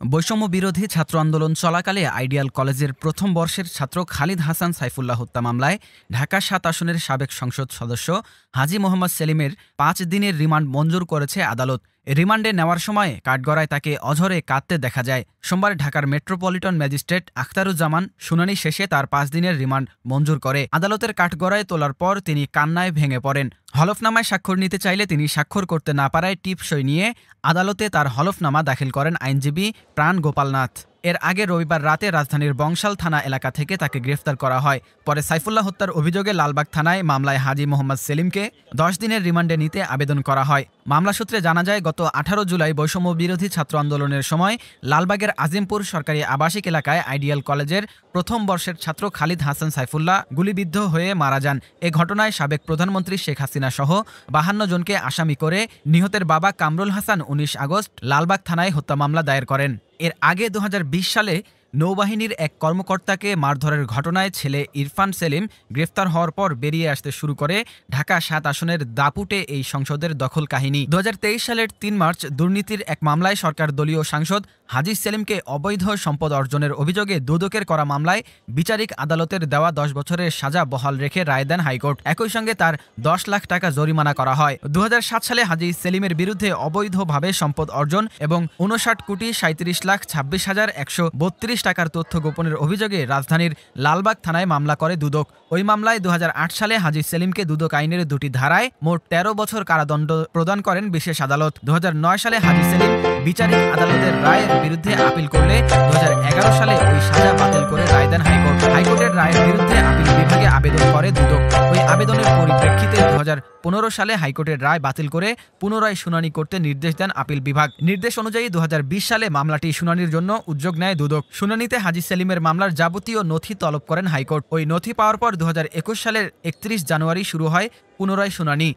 বৈষম্য বিরোধী ছাত্র আন্দোলন চলাকালে আইডিয়াল কলেজের প্রথম বর্ষের ছাত্র খালিদ হাসান সাইফুল্লাহ হত্যা মামলায় ঢাকা ৭ আসনের সাবেক সংসদ সদস্য হাজী মোহাম্মদ সেলিমের ৫ দিনের রিমান্ড মঞ্জুর করেছে আদালত। রিমান্ডে নেওয়ার সময় কাঠগড়ায় তাকে অঝরে কাঁদতে দেখা যায়। সোমবার ঢাকার মেট্রোপলিটন ম্যাজিস্ট্রেট আখতারুজ্জামান শুনানি শেষে তার ৫ দিনের রিমান্ড মঞ্জুর করে। আদালতের কাঠগড়ায় তোলার পর তিনি কান্নায় ভেঙে পড়েন। হলফনামায় স্বাক্ষর নিতে চাইলে তিনি স্বাক্ষর করতে না পারায় টিপসই নিয়ে আদালতে তার হলফনামা দাখিল করেন আইনজীবী প্রাণ গোপালনাথ। এর আগে রবিবার রাতে রাজধানীর বংশাল থানা এলাকা থেকে তাকে গ্রেফতার করা হয়। পরে সাইফুল্লাহ হত্যার অভিযোগে লালবাগ থানায় মামলায় হাজী মোহাম্মদ সেলিমকে ১০ দিনের রিমান্ডে নিতে আবেদন করা হয়। মামলা সূত্রে জানা যায়, গত ১৮ জুলাই বৈষম্য বিরোধী ছাত্র আন্দোলনের সময় লালবাগের আজিমপুর সরকারি আবাসিক এলাকায় আইডিয়াল কলেজের প্রথম বর্ষের ছাত্র খালিদ হাসান সাইফুল্লাহ গুলিবিদ্ধ হয়ে মারা যান। এ ঘটনায় সাবেক প্রধানমন্ত্রী শেখ হাসিনা সহ ৫২ জনকে আসামি করে নিহতের বাবা কামরুল হাসান ১৯ আগস্ট লালবাগ থানায় হত্যা মামলা দায়ের করেন। এর আগে ২০২০ সালে নৌবাহিনীর এক কর্মকর্তাকে মারধরের ঘটনায় ছেলে ইরফান সেলিম গ্রেফতার হওয়ার পর বেরিয়ে আসতে শুরু করে ঢাকা ৭ আসনের দাপুটে এই সংসদের দখল কাহিনী। ২০২৩ সালের ৩ মার্চ দুর্নীতির এক মামলায় সরকার দলীয় সাংসদ হাজী সেলিমকে অবৈধ সম্পদ অর্জনের অভিযোগে দুদকের করা মামলায় বিচারিক আদালতের দেওয়া ১০ বছরের সাজা বহাল রেখে রায় দেন হাইকোর্ট। একই সঙ্গে তার ১০ লাখ টাকা জরিমানা করা হয়। ২০০৭ সালে হাজী সেলিমের বিরুদ্ধে অবৈধভাবে সম্পদ অর্জন এবং ৫৯,৩৭,২৬,১৩২ টাকার তথ্য গোপনের অভিযোগে রাজধানীর লালবাগ থানায় মামলা করে দুদক। ওই মামলায় ২০০৮ সালে হাজী সেলিমকে দুদক আইনের ২টি ধারায় মোট ১৩ বছর কারাদণ্ড প্রদান করেন বিশেষ আদালত। ২০০৯ সালে হাজী সেলিম বিচারিক আদালতের রায়ের বিরুদ্ধে আপিল করলে ২০১১ সালে ওই সাজা বাতিল করে রায় দেন হাইকোর্ট। হাইকোর্টের রায়ের বিরুদ্ধে আপিল বিভাগে আবেদন করে দুদক। ওই আবেদনের পরিপ্রেক্ষিতে ২০১৫ সালে হাইকোর্টের রায় বাতিল করে পুনরায় শুনানি করতে নির্দেশ দেন আপিল বিভাগ। নির্দেশ অনুযায়ী ২০২০ সালে মামলাটি শুনানির জন্য উদ্যোগ নেয় দুদক। শুনানিতে হাজী সেলিমের মামলার যাবতীয় নথি তলব করেন হাইকোর্ট। ওই নথি পাওয়ার পর ২০২১ সালের ৩১ জানুয়ারি শুরু হয় পুনরায় শুনানি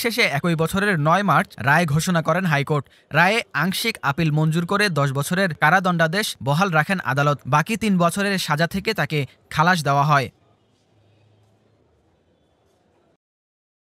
শেষে একই বছরের ৯ মার্চ রায় ঘোষণা করেন হাইকোর্ট। রায়ে আংশিক আপিল মঞ্জুর করে ১০ বছরের কারাদণ্ডাদেশ বহাল রাখেন আদালত। বাকি ৩ বছরের সাজা থেকে তাকে খালাস দেওয়া হয়।